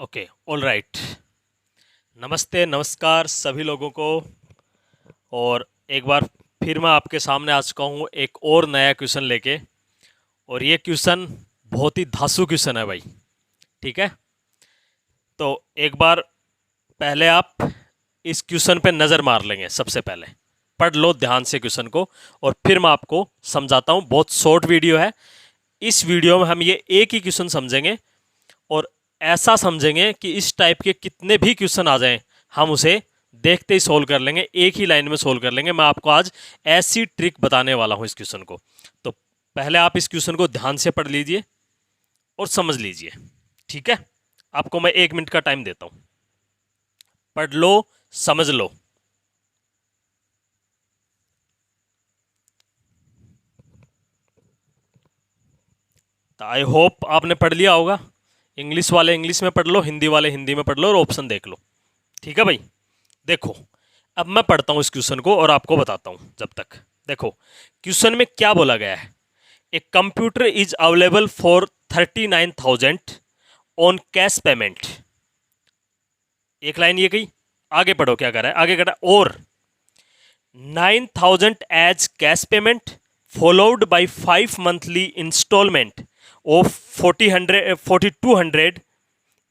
Okay, all right. नमस्ते, नमस्कार सभी लोगों को। और एक बार फिर मैं आपके सामने आ चुका हूँ एक और नया क्वेश्चन लेके। और ये क्वेश्चन बहुत ही धांसू क्वेश्चन है भाई। ठीक है, तो एक बार पहले आप इस क्वेश्चन पे नज़र मार लेंगे। सबसे पहले पढ़ लो ध्यान से क्वेश्चन को, और फिर मैं आपको समझाता हूँ। बहुत शॉर्ट वीडियो है। इस वीडियो में हम ये एक ही क्वेश्चन समझेंगे, और ऐसा समझेंगे कि इस टाइप के कितने भी क्वेश्चन आ जाएं हम उसे देखते ही सोल्व कर लेंगे, एक ही लाइन में सोल्व कर लेंगे। मैं आपको आज ऐसी ट्रिक बताने वाला हूं इस क्वेश्चन को। तो पहले आप इस क्वेश्चन को ध्यान से पढ़ लीजिए और समझ लीजिए। ठीक है, आपको मैं 1 मिनट का टाइम देता हूं। पढ़ लो, समझ लो। तो आई होप आपने पढ़ लिया होगा। इंग्लिश वाले इंग्लिश में पढ़ लो, हिंदी वाले हिंदी में पढ़ लो, और ऑप्शन देख लो। ठीक है भाई, देखो अब मैं पढ़ता हूं इस क्वेश्चन को और आपको बताता हूं। जब तक देखो क्वेश्चन में क्या बोला गया है। A computer is available for 39,000 on cash payment. एक लाइन ये गई। आगे पढ़ो क्या कर रहा है, आगे कर रहा है और 9,000 as cash payment followed by 5 monthly instalment of 4,200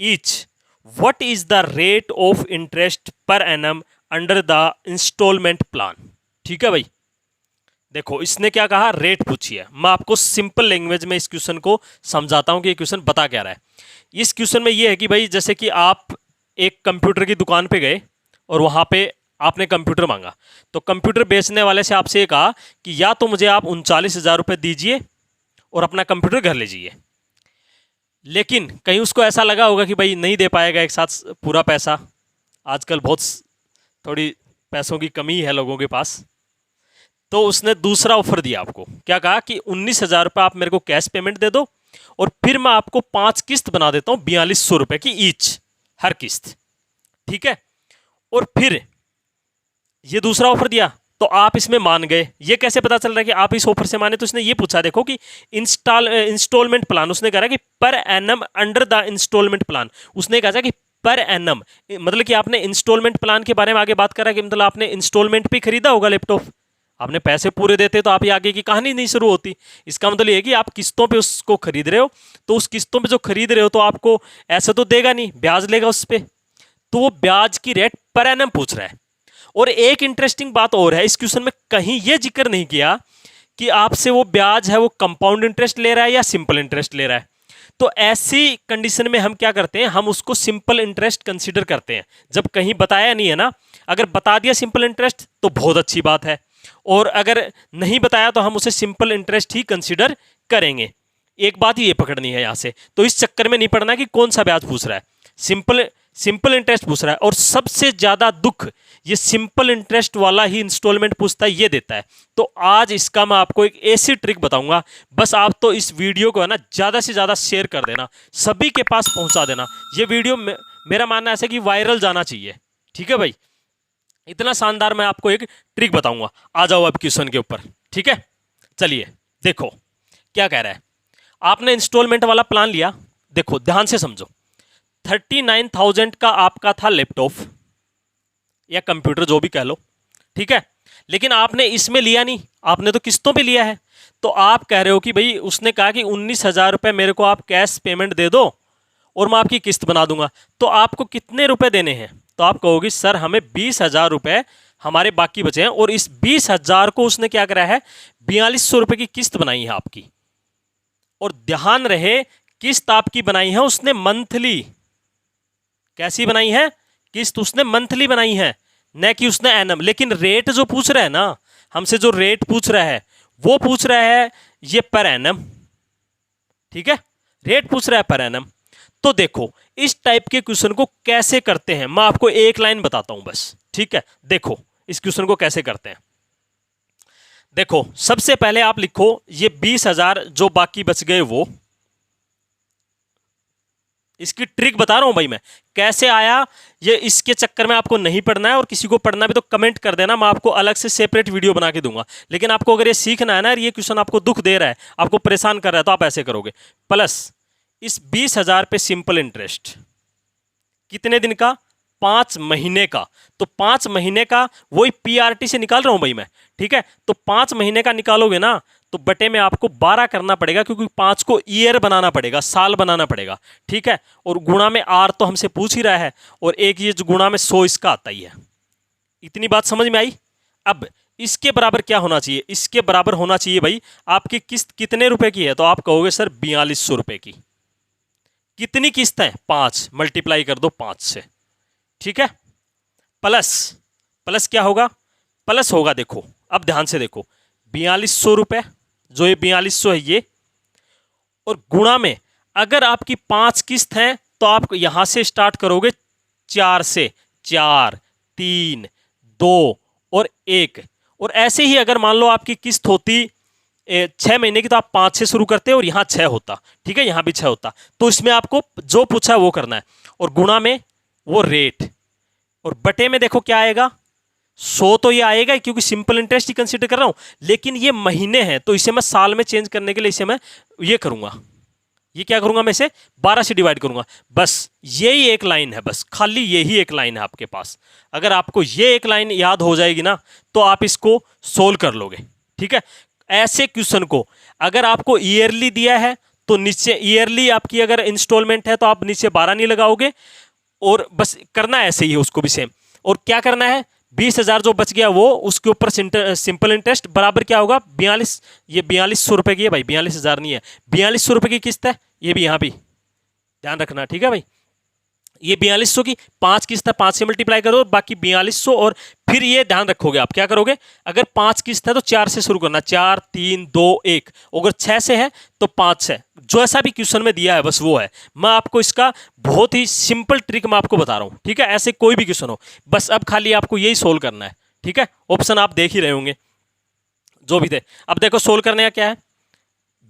each. What is the rate of interest per annum under the instalment plan. ठीक है भाई, देखो इसने क्या कहा, रेट पूछी है। मैं आपको सिंपल लैंग्वेज में इस क्वेश्चन को समझाता हूं कि ये क्वेश्चन बता क्या रहा है। इस क्वेश्चन में ये है कि भाई जैसे कि आप एक कंप्यूटर की दुकान पे गए और वहां पे आपने कंप्यूटर मांगा, तो कंप्यूटर बेचने वाले से आपसे ये कहा कि या तो मुझे आप 39,000 रुपये दीजिए और अपना कंप्यूटर घर लीजिए। लेकिन कहीं उसको ऐसा लगा होगा कि भाई नहीं दे पाएगा एक साथ पूरा पैसा। आजकल बहुत थोड़ी पैसों की कमी है लोगों के पास। तो उसने दूसरा ऑफर दिया आपको। क्या कहा कि 19,000 रुपये आप मेरे को कैश पेमेंट दे दो, और फिर मैं आपको 5 किस्त बना देता हूं 4,200 रुपये की ईच, हर किस्त। ठीक है, और फिर ये दूसरा ऑफर दिया तो आप इसमें मान गए। ये कैसे पता चल रहा है कि आप इस ऑफर से माने? तो इसने ये पूछा, देखो कि इंस्टॉलमेंट प्लान। उसने कहा कि per annum under the instalment plan. उसने कहा कि पर एनम, मतलब कि आपने इंस्टॉलमेंट प्लान के बारे में आगे बात करा कि मतलब आपने इंस्टॉलमेंट पे खरीदा होगा लैपटॉप। आपने पैसे पूरे देते तो आप ये आगे की कहानी नहीं शुरू होती। इसका मतलब ये है कि आप किस्तों पे उसको खरीद रहे हो, तो उस किस्तों पे जो खरीद रहे हो तो आपको ऐसा तो देगा नहीं, ब्याज लेगा उस पर। तो वो ब्याज की रेट पर एनम पूछ रहा है। और एक इंटरेस्टिंग बात और है, इस क्वेश्चन में कहीं ये जिक्र नहीं किया कि आपसे वो ब्याज है वो कंपाउंड इंटरेस्ट ले रहा है या सिंपल इंटरेस्ट ले रहा है। तो ऐसी कंडीशन में हम क्या करते हैं, हम उसको सिंपल इंटरेस्ट कंसीडर करते हैं। जब कहीं बताया नहीं है ना, अगर बता दिया सिंपल इंटरेस्ट तो बहुत अच्छी बात है, और अगर नहीं बताया तो हम उसे सिंपल इंटरेस्ट ही कंसीडर करेंगे। एक बात ही ये पकड़नी है यहां से। तो इस चक्कर में नहीं पड़ना कि कौन सा ब्याज पूछ रहा है, सिंपल इंटरेस्ट पूछ रहा है। और सबसे ज्यादा दुख ये सिंपल इंटरेस्ट वाला ही इंस्टॉलमेंट पूछता है, ये देता है। तो आज इसका मैं आपको एक ऐसी ट्रिक बताऊंगा। बस आप तो इस वीडियो को है ना ज्यादा से ज्यादा शेयर कर देना, सभी के पास पहुंचा देना। ये वीडियो मेरा मानना ऐसा कि वायरल जाना चाहिए। ठीक है भाई, इतना शानदार मैं आपको एक ट्रिक बताऊंगा। आ जाओ अब क्वेश्चन के ऊपर। ठीक है, चलिए देखो क्या कह रहा है। आपने इंस्टॉलमेंट वाला प्लान लिया, देखो ध्यान से समझो। 39,000 का आपका था लैपटॉप या कंप्यूटर, जो भी कह लो। ठीक है, लेकिन आपने इसमें लिया नहीं, आपने तो किस्तों पे लिया है। तो आप कह रहे हो कि भाई उसने कहा कि 19,000 रुपये मेरे को आप कैश पेमेंट दे दो और मैं आपकी किस्त बना दूंगा। तो आपको कितने रुपए देने हैं? तो आप कहोगे सर हमें 20,000 रुपये हमारे बाकी बचे हैं, और इस 20,000 को उसने क्या करा है, 4,200 रुपये की किस्त बनाई है आपकी। और ध्यान रहे, किस्त आपकी बनाई है उसने मंथली। कैसी बनाई है? किस्त उसने मंथली बनाई है, न कि उसने एनम। लेकिन रेट जो पूछ रहा है ना, हमसे जो रेट पूछ रहा है वो पूछ रहा है ये पर एनम। ठीक है, रेट पूछ रहा है पर एनम। तो देखो इस टाइप के क्वेश्चन को कैसे करते हैं, मैं आपको एक लाइन बताता हूं बस। ठीक है, देखो इस क्वेश्चन को कैसे करते हैं। देखो सबसे पहले आप लिखो ये 20,000 जो बाकी बच गए वो। इसकी ट्रिक बता रहा हूं भाई मैं, कैसे आया ये इसके चक्कर में आपको नहीं पढ़ना है। और किसी को पढ़ना भी तो कमेंट कर देना, मैं आपको अलग से सेपरेट वीडियो बना के दूंगा। लेकिन आपको अगर ये सीखना है ना, ये क्वेश्चन आपको दुख दे रहा है, आपको परेशान कर रहा है, तो आप ऐसे करोगे। प्लस इस 20,000 पे सिंपल इंटरेस्ट, कितने दिन का? 5 महीने का। तो 5 महीने का वही पीआरटी से निकाल रहा हूं भाई मैं, ठीक है। तो 5 महीने का निकालोगे ना तो बटे में आपको 12 करना पड़ेगा, क्योंकि 5 को ईयर बनाना पड़ेगा, साल बनाना पड़ेगा, ठीक है। और गुणा में आर तो हमसे पूछ ही रहा है, और एक ये जो गुणा में 100 इसका आता ही है। इतनी बात समझ में आई? अब इसके बराबर क्या होना चाहिए? इसके बराबर होना चाहिए भाई आपकी किस्त कितने रुपए की है? तो आप कहोगे सर 4200 रुपए की। कितनी किस्त है? 5, मल्टीप्लाई कर दो 5 से, ठीक है। प्लस प्लस क्या होगा? प्लस होगा, देखो अब ध्यान से देखो, 4200 रुपए, जो ये 4200 है ये, और गुणा में अगर आपकी 5 किस्त है तो आप यहां से स्टार्ट करोगे 4 से, 4, 3, 2 और 1। और ऐसे ही अगर मान लो आपकी किस्त होती 6 महीने की, तो आप 5 से शुरू करते और यहां 6 होता, ठीक है, यहां भी 6 होता। तो इसमें आपको जो पूछा है वो करना है, और गुणा में वो रेट, और बटे में देखो क्या आएगा? 100 तो ये आएगा क्योंकि सिंपल इंटरेस्ट ही कंसीडर कर रहा हूं, लेकिन ये महीने हैं तो इसे मैं साल में चेंज करने के लिए इसे मैं ये करूंगा, ये क्या करूंगा मैं इसे 12 से डिवाइड करूंगा। बस यही एक लाइन है, बस खाली यही एक लाइन है आपके पास। अगर आपको ये एक लाइन याद हो जाएगी ना तो आप इसको सोल्व कर लोगे, ठीक है। ऐसे क्वेश्चन को अगर आपको ईयरली दिया है तो नीचे ईयरली आपकी अगर इंस्टॉलमेंट है तो आप नीचे 12 नहीं लगाओगे, और बस करना ऐसे ही है उसको भी सेम। और क्या करना है? 20,000 जो बच गया वो, उसके ऊपर सिंपल इंटरेस्ट बराबर क्या होगा? 42। ये 4200 रुपए की है भाई, 42,000 नहीं है, 4200 रुपए की किस्त है। ये भी यहां भी ध्यान रखना, ठीक है भाई। ये 4200 की 5 किस्त है, 5 से मल्टीप्लाई करो, बाकी 4200। और फिर ये ध्यान रखोगे आप क्या करोगे? अगर 5 किस्त है तो 4 से शुरू करना, 4, 3, 2, 1। अगर 6 से है तो 5 से, जो ऐसा भी क्वेश्चन में दिया है बस वो है। मैं आपको इसका बहुत ही सिंपल ट्रिक मैं आपको बता रहा हूं, ठीक है। ऐसे कोई भी क्वेश्चन हो, बस अब खाली आपको यही सोल्व करना है, ठीक है। ऑप्शन आप देख ही रहे होंगे जो भी थे। अब देखो सोल्व करने का क्या है,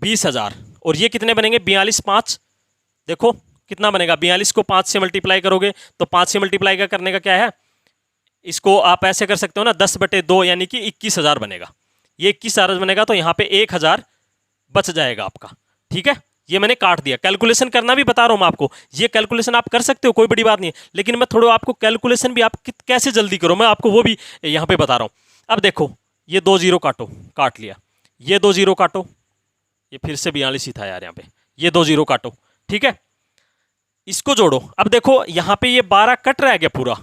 20,000 और ये कितने बनेंगे? 42, 5, देखो कितना बनेगा? 42 को 5 से मल्टीप्लाई करोगे तो 5 से मल्टीप्लाई का करने का क्या है, इसको आप ऐसे कर सकते हो ना, 10/2 यानी कि 21,000 बनेगा। ये 21,000 बनेगा तो यहाँ पे 1,000 बच जाएगा आपका, ठीक है। ये मैंने काट दिया, कैलकुलेशन करना भी बता रहा हूँ मैं आपको, ये कैलकुलेशन आप कर सकते हो, कोई बड़ी बात नहीं है, लेकिन मैं थोड़ा आपको कैलकुलेशन भी आप कैसे जल्दी करो मैं आपको वो भी यहाँ पे बता रहा हूँ। अब देखो ये 2 जीरो काटो, काट लिया, ये 2 जीरो काटो, ये फिर से 42 ही था यार यहाँ पे, ये 2 जीरो काटो, ठीक है। इसको जोड़ो, अब देखो यहाँ पे ये 12 कट रहा है क्या पूरा?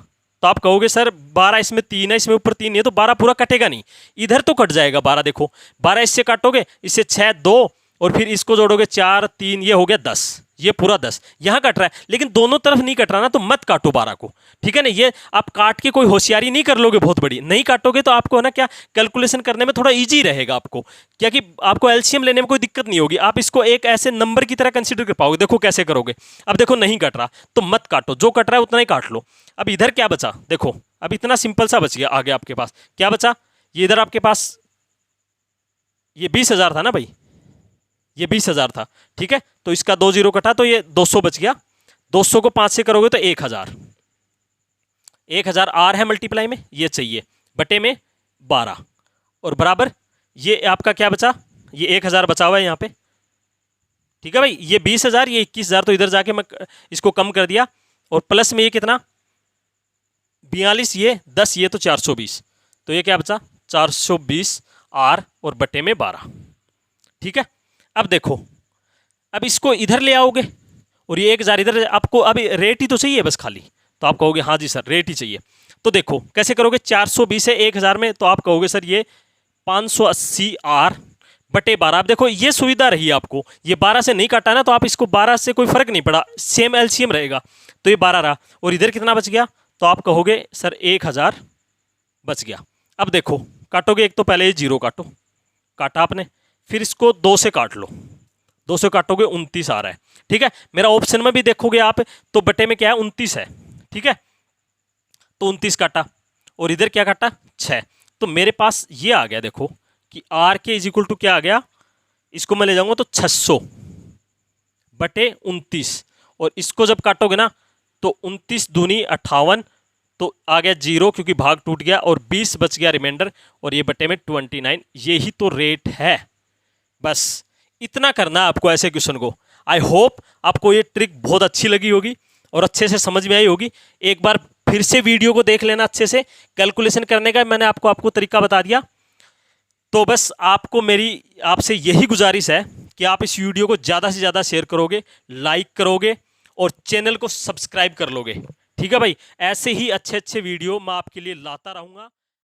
तो आप कहोगे सर 12 इसमें 3 है, इसमें ऊपर 3 है, तो 12 पूरा कटेगा नहीं, इधर तो कट जाएगा 12। देखो 12 इससे काटोगे, इससे 6, 2 और फिर इसको जोड़ोगे 4, 3, ये हो गया 10, ये पूरा 10 यहाँ कट रहा है, लेकिन दोनों तरफ नहीं कट रहा ना, तो मत काटो 12 को, ठीक है ना। ये आप काट के कोई होशियारी नहीं कर लोगे बहुत बड़ी, नहीं काटोगे तो आपको है ना क्या कैलकुलेशन करने में थोड़ा इजी रहेगा आपको, क्या कि आपको एलसीएम लेने में कोई दिक्कत नहीं होगी, आप इसको एक ऐसे नंबर की तरह कंसिडर कर पाओगे। देखो कैसे करोगे, अब देखो नहीं कट रहा तो मत काटो, जो कट रहा है उतना ही काट लो। अब इधर क्या बचा? देखो अब इतना सिंपल सा बच गया, आगे आपके पास क्या बचा? ये इधर आपके पास ये 20,000 था ना भाई, ये 20,000 था, ठीक है। तो इसका 2 जीरो कटा तो ये 200 बच गया, 200 को 5 से करोगे तो 1,000, 1,000 आर है मल्टीप्लाई में, ये चाहिए बटे में 12 और बराबर ये आपका क्या बचा? ये 1,000 बचा हुआ है यहाँ पे, ठीक है भाई। ये 20,000, ये 21,000, तो इधर जाके मैं इसको कम कर दिया, और प्लस में ये कितना 42, ये 10, ये तो 420, तो ये क्या बचा 420 आर और बटे में 12, ठीक है। अब देखो अब इसको इधर ले आओगे और ये 1,000 इधर, आपको अभी रेट ही तो चाहिए बस खाली, तो आप कहोगे हाँ जी सर रेट ही चाहिए। तो देखो कैसे करोगे, 420 है 1,000 में, तो आप कहोगे सर ये 580 आर बटे 12। अब देखो ये सुविधा रही आपको, ये 12 से नहीं काटा ना, तो आप इसको 12 से कोई फर्क नहीं पड़ा, सेम एलसीएम रहेगा, तो ये 12 रहा, और इधर कितना बच गया? तो आप कहोगे सर 1,000 बच गया। अब देखो काटोगे, एक तो पहले ये जीरो काटो, काटा आपने, फिर इसको 2 से काट लो, 2 से काटोगे 29 आ रहा है, ठीक है। मेरा ऑप्शन में भी देखोगे आप तो बटे में क्या है 29 है, ठीक है। तो 29 काटा और इधर क्या काटा 6, तो मेरे पास ये आ गया, देखो कि आर के इज इक्वल टू क्या आ गया, इसको मैं ले जाऊंगा तो 600 बटे 29, और इसको जब काटोगे ना तो 29 दूनी 58, तो आ गया 0 क्योंकि भाग टूट गया, और 20 बच गया रिमाइंडर, और ये बटे में 29, यही तो रेट है। बस इतना करना है आपको ऐसे क्वेश्चन को। आई होप आपको ये ट्रिक बहुत अच्छी लगी होगी, और अच्छे से समझ में आई होगी। एक बार फिर से वीडियो को देख लेना अच्छे से, कैलकुलेशन करने का मैंने आपको तरीका बता दिया। तो बस आपको मेरी आपसे यही गुजारिश है कि आप इस वीडियो को ज़्यादा से ज़्यादा शेयर करोगे, लाइक करोगे और चैनल को सब्सक्राइब कर लोगे। ठीक है भाई, ऐसे ही अच्छे अच्छे वीडियो मैं आपके लिए लाता रहूँगा।